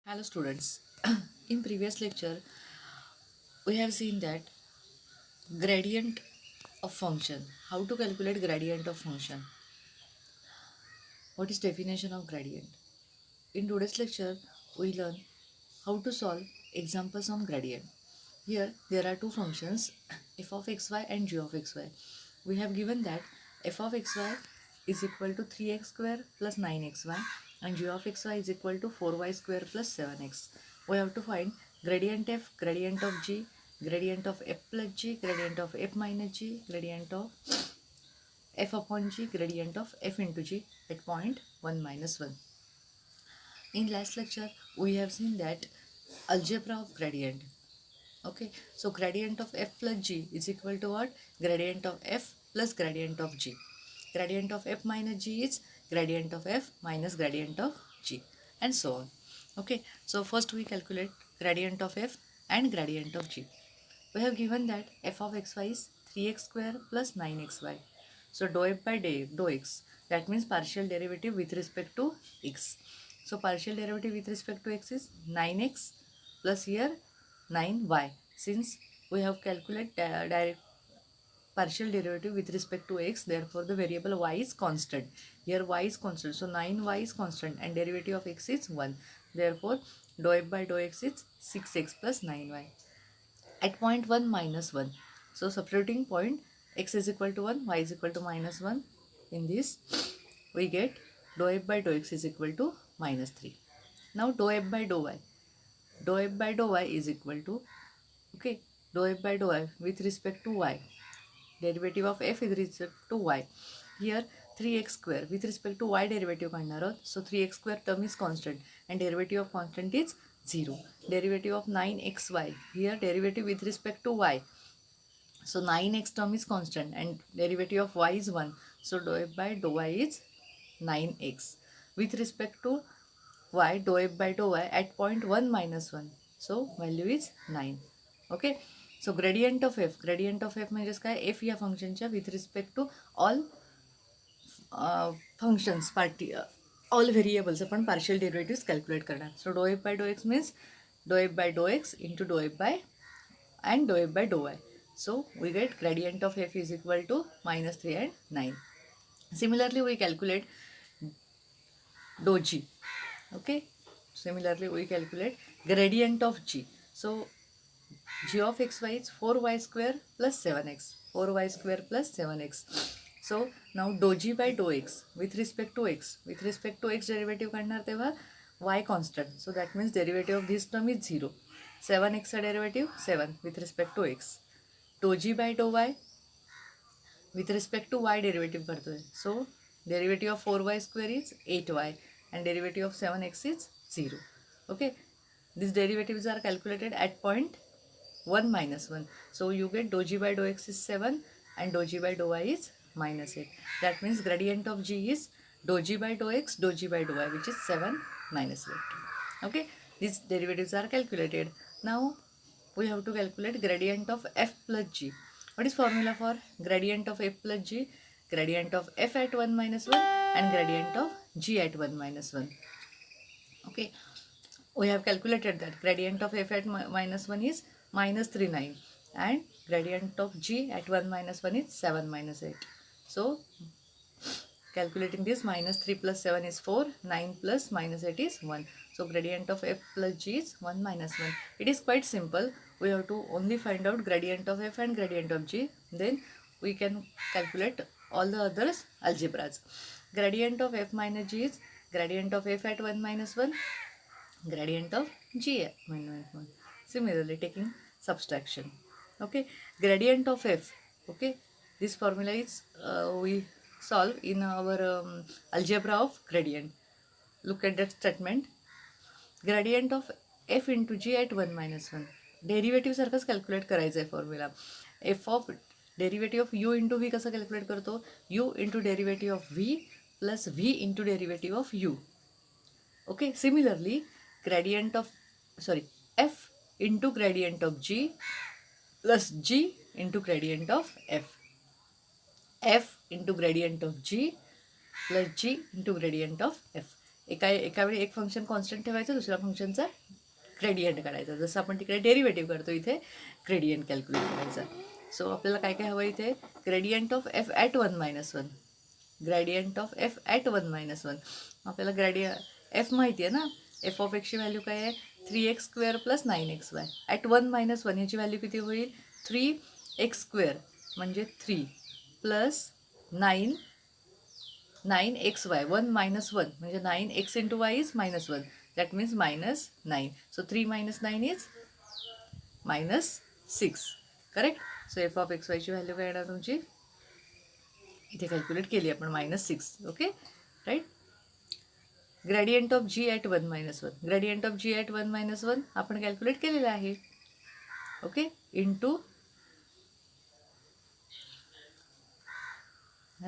Hello students. In previous lecture, we have seen that gradient of function. How to calculate gradient of function. What is definition of gradient? In today's lecture, we learn how to solve examples of gradient. Here, there are two functions, f of xy and g of xy. We have given that f of xy is equal to 3x square plus 9xy and g of xy is equal to 4y square plus 7x. We have to find gradient f, gradient of g, gradient of f plus g, gradient of f minus g, gradient of f upon g, gradient of f into g at point 1 minus 1. In last lecture, we have seen that algebra of gradient. Okay, so gradient of f plus g is equal to what? Gradient of f plus gradient of g. Gradient of f minus g is gradient of f minus gradient of g, and so on. Okay, so first we calculate gradient of f and gradient of g. We have given that f of xy is 3x square plus 9xy. So dou f by dou x, that means partial derivative with respect to x. So partial derivative with respect to x is 9x plus here 9y. Since we have calculated direct partial derivative with respect to x, therefore the variable y is constant. Here y is constant, so 9y is constant and derivative of x is 1. Therefore dou f by dou x is 6x plus 9y at point 1 minus 1. So substituting point x is equal to 1, y is equal to minus 1. In this, we get dou f by dou x is equal to minus 3. Now dou f by dou y. Dou f by dou y is equal to, okay, dou f by dou y with respect to y. Derivative of f with respect to y. Here 3x square with respect to y derivative काढणार आहोत. So 3x square term is constant and derivative of constant is 0. Derivative of 9xy. Here derivative with respect to y. So 9x term is constant and derivative of y is 1. So dou f by dou y is 9x. With respect to y, dou f by dou y at point 1 minus 1. So value is 9. Okay. So gradient of f म्हणजेच काय, f या फंक्शनच्या with respect to all functions all variables आपण partial derivatives calculate करणार. So dou f by dou x means dou f by dou x into dou f by and dou f by dou y. So we get gradient of f is equal to minus 3 and 9. Similarly, we calculate dou g. Okay. Similarly, we calculate gradient of g. So g of xy is 4y square plus 7x. 4y square plus 7x. So now dou g by dou x with respect to x. With respect to x derivative काढणार तेव्हा y constant. So that means derivative of this term is 0. 7x derivative 7 with respect to x. Dou g by dou y with respect to y derivative करतोय. So derivative of 4y square is 8y and derivative of 7x is 0. Okay. These derivatives are calculated at point 1 minus 1. So you get dou g by dou x is 7 and dou g by dou y is minus 8. That means gradient of g is dou g by dou x, dou g by dou y, which is 7 minus 8. Okay. These derivatives are calculated. Now we have to calculate gradient of f plus g. What is formula for gradient of f plus g? Gradient of f at 1 minus 1 and gradient of g at 1 minus 1. Okay. We have calculated that gradient of f at minus 1 is minus 39 and gradient of g at 1 minus 1 is 7 minus 8. So calculating this, minus 3 plus 7 is 4, 9 plus minus 8 is 1. So gradient of f plus g is 1 minus 1. It is quite simple. We have to only find out gradient of f and gradient of g. Then we can calculate all the others algebras. Gradient of f minus g is gradient of f at 1 minus 1, gradient of g at 1 minus 1. Similarly, taking subtraction. Okay, gradient of f. Okay, this formula is we solve in our algebra of gradient. Look at that statement. Gradient of f into g at 1 minus 1. Derivative सारखंच calculate करायचं आहे formula. F of derivative of you into V कसं calculate करतो, you into derivative of V plus V into derivative of you. Okay. Similarly gradient of f into gradient of g plus g into gradient of f. F into gradient of g plus g into gradient of f. एका वेळी एक function constant ठेवायचं, दुसऱ्या फंक्शनचा gradient काढायचा. जसं आपण तिकडे डेरिव्हेटिव्ह करतो, इथे ग्रेडियंट कॅल्क्युलेट करायचा. सो आपल्याला काय काय हवं इथे, gradient of F at 1 - 1, gradient of F at 1 - 1. आपल्याला एफ माहिती आहे ना, एफ ऑफ एक्सची व्हॅल्यू काय आहे, 3x² + 9xy. ॲट 1 - 1 ह्याची व्हॅल्यू किती होईल, 3x² म्हणजे 3 प्लस 9xy. 1 - 1 म्हणजे 9x × y is -1. That means -9. So 3 - 9 is -6. Correct. So F of X वायची व्हॅल्यू काय येणार तुमची, इथे कॅल्क्युलेट केली आपण -6. Okay right. Gradient of G at 1 - 1, gradient of G at 1 - 1 आपण कॅल्क्युलेट केलेलं आहे. ओके, इंटू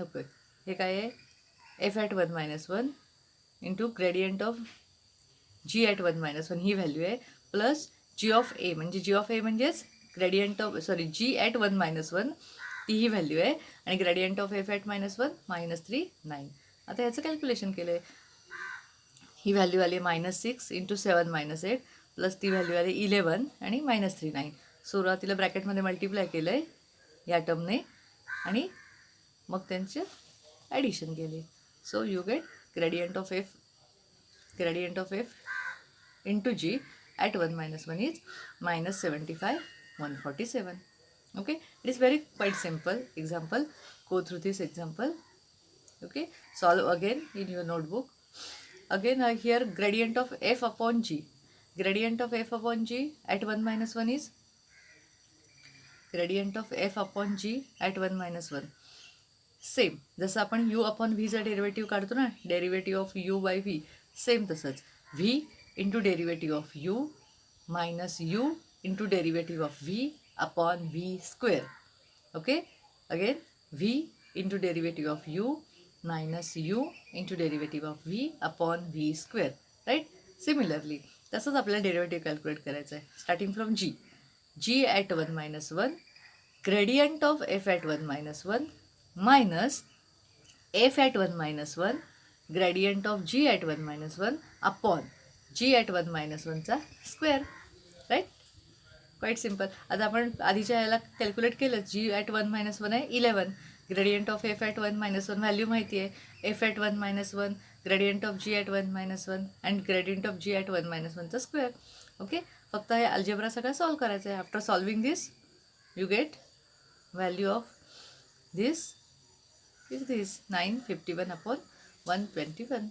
ओके हे काय आहे, F at 1 - 1 into gradient of G at 1 - 1 ही व्हॅल्यू आहे, प्लस जी ऑफ ए म्हणजेच ग्रेडियंट ऑफ जी ॲट 1 - 1 ही व्हॅल्यू आहे, आणि ग्रेडियंट ऑफ एफ ॲट -1 -3 9. आता ह्याचं कॅल्क्युलेशन केलं आहे. ही व्हॅल्यू आली -6 इंटू 7 - 8 प्लस ती व्हॅल्यू आली 11 आणि -3 9. सुरुवातीला ब्रॅकेटमध्ये मल्टिप्लाय केलं आहे या टर्मने, आणि मग त्यांचे ॲडिशन केले. So you get gradient of F into G at 1 - 1 is -75 147. Okay, it is very quite simple example. Go through this example. Okay, solve again in your notebook. Again here gradient of f upon g at 1 - 1 is gradient of f upon g at 1 - 1. Same जसं आपण u upon v चा derivative काढतो ना, derivative of u by v, same तसंच v into derivative of u minus u into derivative of v upon v². Okay, again v into derivative of u minus u into derivative of v upon v². Right? Similarly, तसंच आपल्याला derivative calculate करायचं आहे. Starting from g at 1 - 1 gradient of f at 1 - 1 minus f at 1 - 1 gradient of g at 1 - 1 upon g at 1 - 1 चा square. Right, quiet simple. आता आपण आधीच्या याला calculate केलं, जी ॲट 1 - 1 आहे 11, gradient of F at 1 - 1 value माहिती आहे, F at 1 - 1 gradient of G at 1 - 1 and gradient of G at 1 - 1चा स्क्वेअर. ओके, फक्त हे अल्जेब्रा सगळं सॉल्व करायचं आहे. After solving this you get value of this is this 951 upon 121.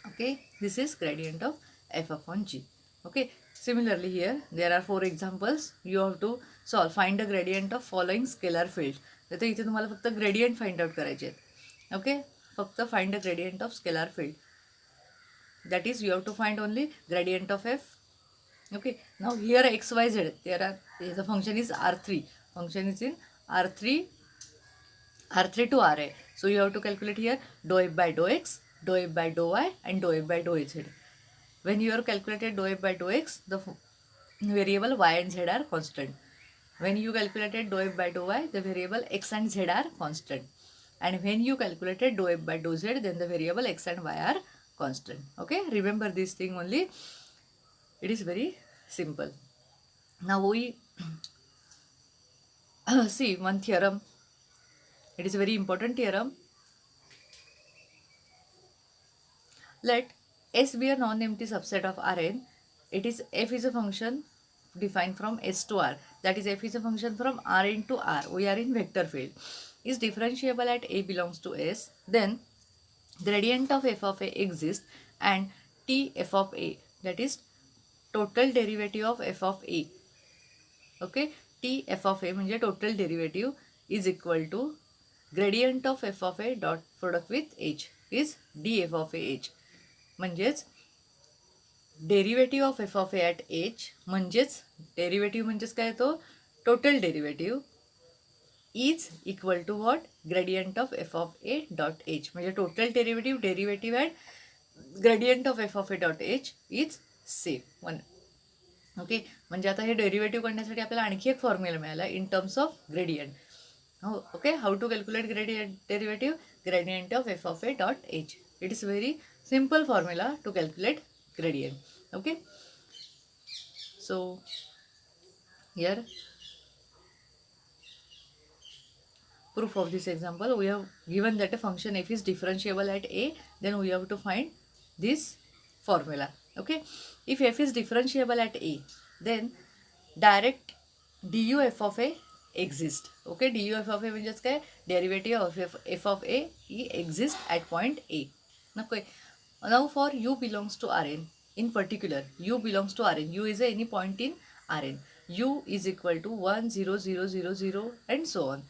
Okay, this is gradient of f upon g. Okay, similarly here there are 4 examples. You have to solve, find the gradient of following scalar field. तर इथे तुम्हाला फक्त gradient find out करायचे आहेत. Okay, फक्त find the gradient of scalar field. That is you have to find only gradient of F. Okay, now here XYZ there are, the function is R3, function is in R3 to RA. So you have to calculate here dou f by dou x, dou f by dou y and dou f by dou z. When you have calculated dou f by dou x, the variable y and z are constant. When you calculated dou f by dou y, the variable x and z are constant. And when you calculated dou f by dou z, then the variable x and y are constant. Okay, remember this thing only. It is very simple. Now we see one theorem. It is a very important theorem. Let S be a non-empty subset of Rn. It is f is a function defined from S to R. That is, f is a function from Rn to R. We are in vector field. Is differentiable at A belongs to S. Then gradient of f of A exists, and T f of A, that is total derivative of f of A. Okay, T f of A म्हणजे total derivative is equal to gradient of f of A dot product with h is df of a h. म्हणजेच derivative of F of A at H म्हणजेच derivative म्हणजेच काय, तो total derivative is equal to what, gradient of F of A dot H. म्हणजे total derivative at gradient of F of A dot H is same one. Okay, म्हणजे आता हे derivative करण्यासाठी आपल्याला आणखी एक फॉर्म्युला मिळाला इन टर्म्स ऑफ ग्रेडियंट. हो, okay, how to calculate derivative, gradient of F of A dot H. It is very simple formula to calculate gradient. Okay, so here proof of this example, we have given that a function f is differentiable at a, then we have to find this formula. Okay, if f is differentiable at a, then direct du f of a exist. Okay, du f of a म्हणजेच काय, derivative of f of a exist at point a. Okay, now for u belongs to Rn, in particular u belongs to Rn, u is any point in Rn, u is equal to 1 0 0 0 0 and so on.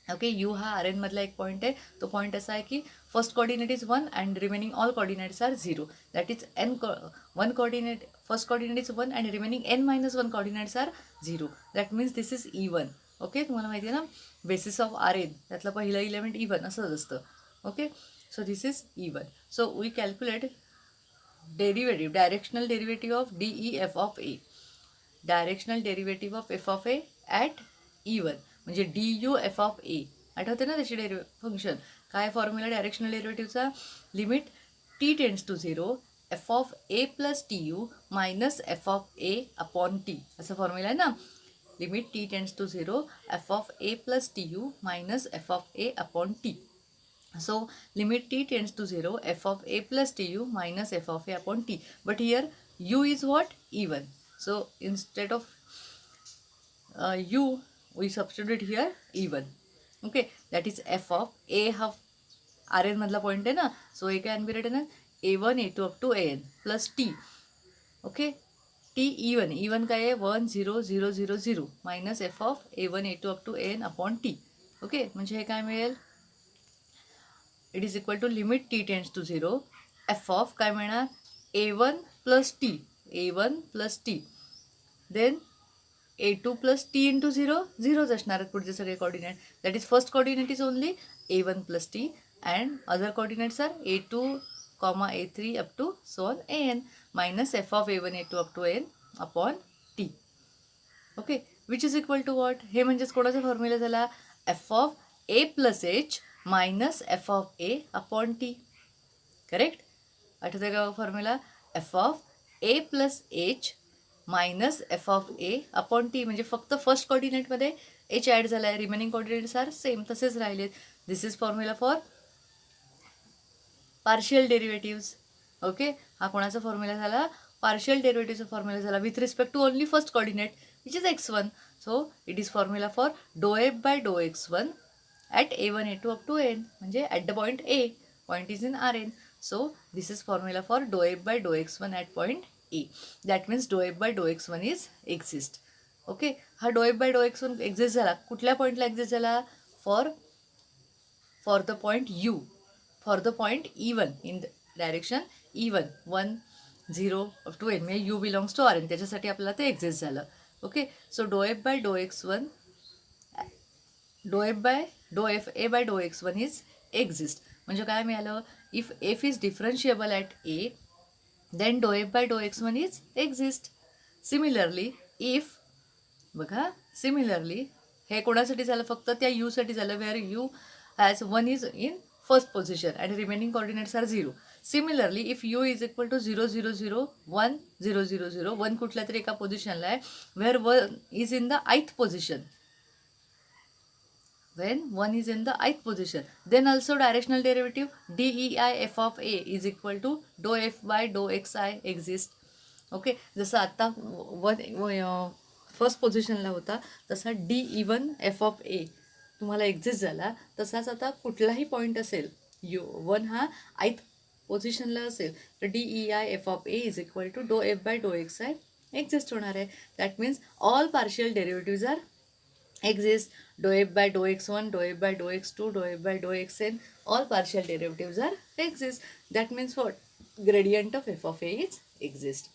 Okay, you हा R N मधला एक point आहे. तो point असा आहे की first coordinate is 1 and remaining all coordinates are 0. That is N one coordinate, first coordinate is 1 and remaining n minus 1 coordinates are 0. That means this is E1. Okay, तुम्हाला माहिती आहे ना, बेसिस ऑफ आर एन त्यातलं पहिलं element E1 असंच असतं. Okay, so this is E1. So we calculate derivative, directional derivative of DEF of A, directional derivative of F of A at E1 म्हणजे DU F of ए. आठवते ना त्याची function काय, formula directional डेरिव्हेटिव्हचा, limit T tends to 0 F of A plus T U minus F of A upon T, असा formula आहे ना. Limit T tends to 0 F of A plus T U minus F of A upon T. So limit t tends to 0 f of a plus tu minus f of a upon t. But here u is what? E1. So instead of u, we substitute here E1. Okay, that is f of a half Rn मधला point आहे ना. So A can be return a1 a2 up to an plus t. Okay, t E1, E1 काय आहे 1 0 0 0 0 minus F of a1 a2 up to an upon t. Okay, म्हणजे हे काय मिळेल, it is equal to limit T tends to 0 F of काय मिळणार a1 plus T, a1 plus T, then a2 plus T into 0, 0च असणार आहेत पुढचे सगळे coordinate. That is first coordinate is only a1 plus T and other coordinates are a2, a3 up to so on an minus F of a1 a2 up to an upon T. Okay, which is equal to what, हे म्हणजेच कोणाचा formula झाला, F of A plus H minus F of A upon T. Correct, आठवते का formula, F of A plus H minus F of A upon T, म्हणजे फक्त first कोऑर्डिनेटमध्ये H add झाला आहे, रिमेनिंग कोऑर्डिनेट्स आर सेम तसेच राहिलेत. This is formula for partial derivatives. Okay, हा कोणाचा फॉर्म्युला झाला, पार्शियल डेरिव्हेटिव्हचा फॉर्म्युला झाला with respect to only first coordinate which is x1. So it is formula for dou F by dou x1 at a1 a2 up to n, म्हणजे at the point a, point is in Rn. So this is formula for dou f by dou x1 at point a. That means dou f by dou x1 is exist. Okay, हा dou f by dou x1 exist झाला, कुठल्या पॉईंटला exist झाला, for the point u, for the point E1 in the direction E1 1 0 up to n, म्हणजे u belongs to Rn, त्याच्यासाठी आपल्याला ते exist झालं. Okay, so dou f by dou x1, dou f a by dou x1 is exist. म्हणजे काय मिळालं, if F is differentiable at A, then dou f by dou x1 is exist. Similarly if, बघा similarly हे कोणासाठी झालं, फक्त त्या यूसाठी झालं, where U has 1 is in first position and remaining coordinates are 0. Similarly if U is equal to 0 0 0 1 0 0 0, 1 कुठल्या तरी एका पोझिशनला आहे, where 1 is in the 8th position, when 1 is in the 8th position, then also directional derivative dei f of a is equal to dou f by dou xi exist. Okay, जसं आता 1 first पोझिशनला होता तसा DE1 f of a तुम्हाला exist झाला, तसाच आता कुठलाही पॉईंट असेल, U1 हा 8th पोझिशनला असेल तर DEI f of a is equal to dou f by dou xi exist होणार आहे. That means all partial derivatives are exist. Dou f by dou x1, dou f by dou x2, dou f by dou xn, all partial derivatives are exist. That means what, gradient of f of a is exist.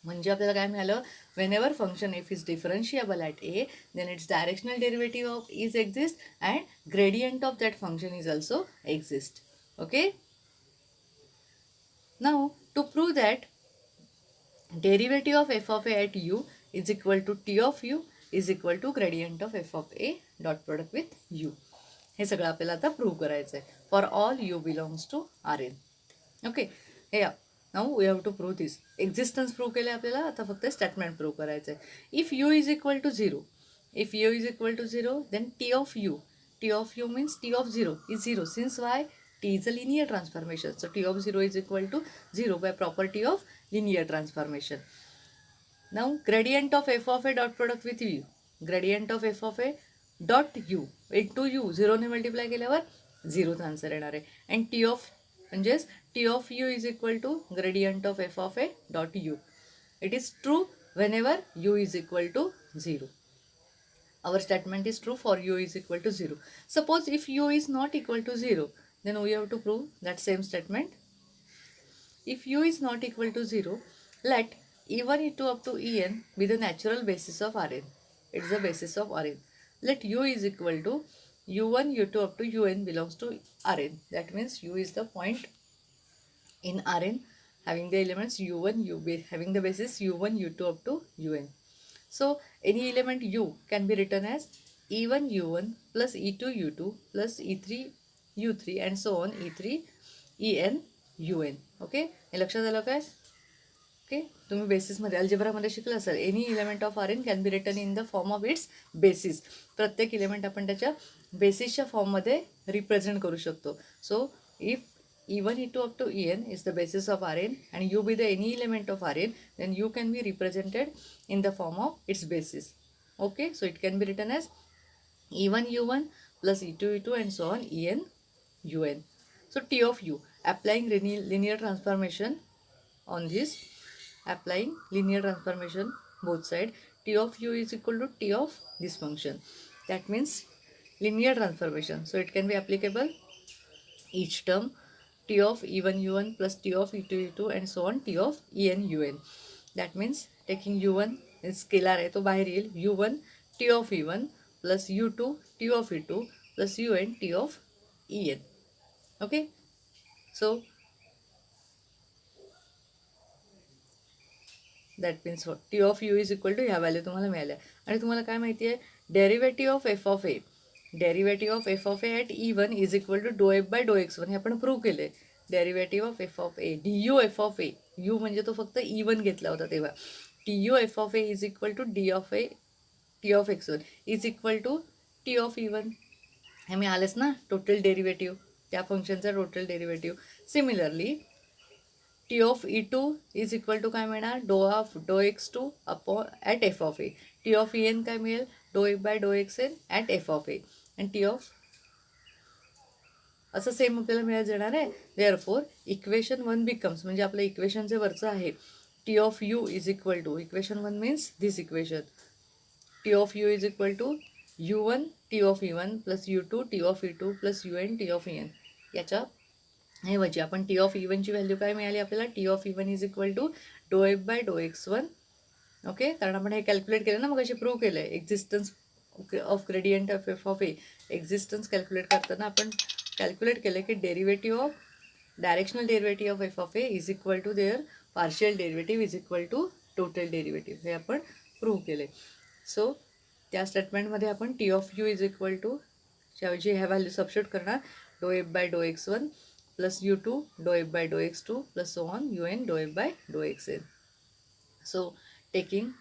म्हणजे आपल्याला काय मिळालं, whenever function f is differentiable at a, then its directional derivative of is exist and gradient of that function is also exist. Okay, now to prove that derivative of f of a at u is equal to t of u is equal to gradient of f of a dot product with u. हे सगळं आपल्याला आता prove करायचं आहे for all u belongs to Rn. Okay, या now we have to prove this. Existence prove केले आपल्याला, आता फक्त स्टेटमेंट प्रूव्ह करायचं आहे. If U is equal to zero, if u is equal to 0, then t of u means t of 0 is 0, since why, t is a linear transformation, so t of 0 is equal to 0 by property of linear transformation. Now gradient of f of a dot product with u, gradient of f of a dot u into u, 0 ने multiply केल्यावर 0चा answer येणार आहे. And t of म्हणजेच t of u is equal to gradient of f of a dot u. It is true whenever u is equal to 0. Our statement is true for u is equal to 0. Suppose if u is not equal to 0, then we have to prove that same statement. If u is not equal to 0, let e1 e2 up to en be the natural basis of Rn. It is the basis of Rn. Let u is equal to u1 u2 up to un belongs to Rn. That means u is the point in Rn having the elements u1 u having the basis u1 u2 up to un. So any element u can be written as e1 u1 plus e2 u2 plus e3 u3 and so on e3 en un. Okay, हे लक्षात आलं काय? Okay, तुम्ही बेसिसमध्ये अल्जेब्रामध्ये शिकला असाल. Any element of R N can be written in the form of its basis. प्रत्येक element आपण त्याच्या बेसिसच्या फॉर्ममध्ये रिप्रेझेंट करू शकतो. So if e1 e2 up to en is the basis of Rn and u be the any element of Rn, then u can be represented in the form of its basis. Okay, so it can be written as e1 u1 plus e2 e2 and so on en un. So t of u, applying linear transformation on this, applying linear transformation both side, t of u is equal to t of this function. That means linear transformation. So it can be applicable each term t of e1 u1 plus t of e2 e2 and so on t of en un. That means taking u1 is scalar है तो बाहेर येईल u1 t of e1 plus u2 t of e2 plus un t of en. Okay, so that means what, t of u is equal to ह्या value तुम्हाला मिळाल्या. आणि तुम्हाला काय माहिती आहे, derivative of F of A, derivative of F of A at e1 is equal to dou F by dou x1. हे आपण प्रूव्ह केले. Derivative of F of A D U F of A, U म्हणजे तो फक्त e1 घेतला होता तेव्हा, T U F of A is equal to D of A T of x1 is equal to T of e1. हे मिळालेच ना total derivative, त्या फंक्शनचा total derivative. Similarly T of e2 is equal to काय मिळणार, dou of dou x2 upon at F of A. T of en काय मिळेल, dou F by dou xn at F of A. And T of असं same आपल्याला मिळत जाणार आहे. Therefore equation 1 becomes, म्हणजे आपलं इक्वेशनचे वरचं आहे T of U is equal to, equation 1 means this equation, T of U is equal to u1 T of e1 plus u2 T of e2 plus un T of en. याच्या ऐवजी आपण T of e1ची value काय मिळाली आपल्याला, T of e1 is equal to dou F by dou x1. Okay, कारण आपण हे calculate केलं ना, मग असे प्रूव्ह केलं आहे existence of gradient of F of A. Existence calculate करताना आपण कॅल्क्युलेट केलं की derivative of directional derivative of F of A is equal to their partial derivative is equal to total derivative. हे आपण प्रूव्ह केले. So त्या स्टेटमेंटमध्ये आपण T of U is equal to ऐवजी ह्या व्हॅल्यू सबस्टिट्यूट करणार, डो F by dou x1 plus u2 डो F by dou x2 plus so on un dou F by dou xn. So taking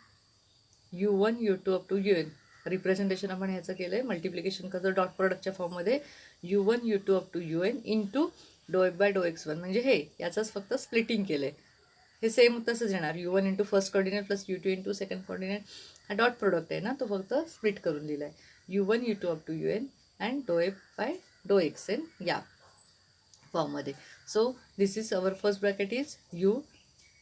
u1 u2 up to un, representation आपण ह्याचं केलं आहे multiplication करतो डॉट प्रोडक्टच्या फॉर्ममध्ये, u1 u2 up to un into dou F by dou x1, म्हणजे हे याचंच फक्त स्प्लिटिंग केलं आहे. हे सेम तसंच येणार, u1 into first coordinate plus u2 into second coordinate. हा डॉट प्रोडक्ट आहे ना, तो फक्त स्प्लिट करून दिला आहे u1 u2 up to un and dou F by dou xn या फॉर्ममध्ये. So this is our first bracket is u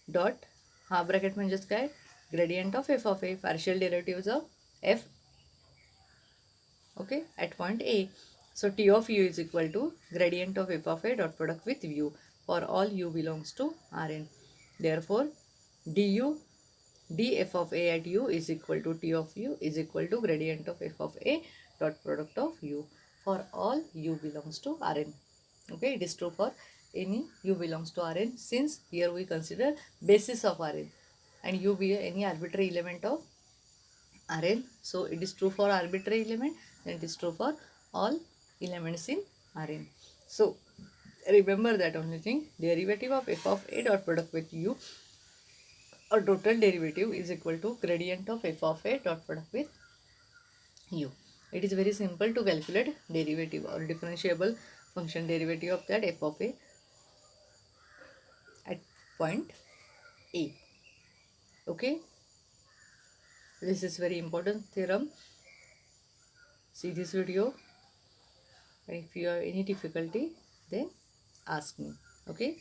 dot, हा ब्रॅकेट म्हणजेच काय, gradient of F of A, partial derivatives of F, okay, at point A. So T of u is equal to gradient of f of a dot product with u for all u belongs to Rn. Therefore du df of a at u is equal to T of u is equal to gradient of f of a dot product of u for all u belongs to Rn. Okay, it is true for any u belongs to Rn, since here we consider basis of Rn and u be any arbitrary element of Rn. So it is true for arbitrary element and it is true for all elements in Rn. So Remember that only thing, derivative of f of a dot product with u or total derivative is equal to gradient of f of a dot product with u. It is very simple to calculate derivative or differentiable function derivative of that f of a at point A. Okay, this is very important theorem. See this video, and if you have any difficulty then ask me. Okay.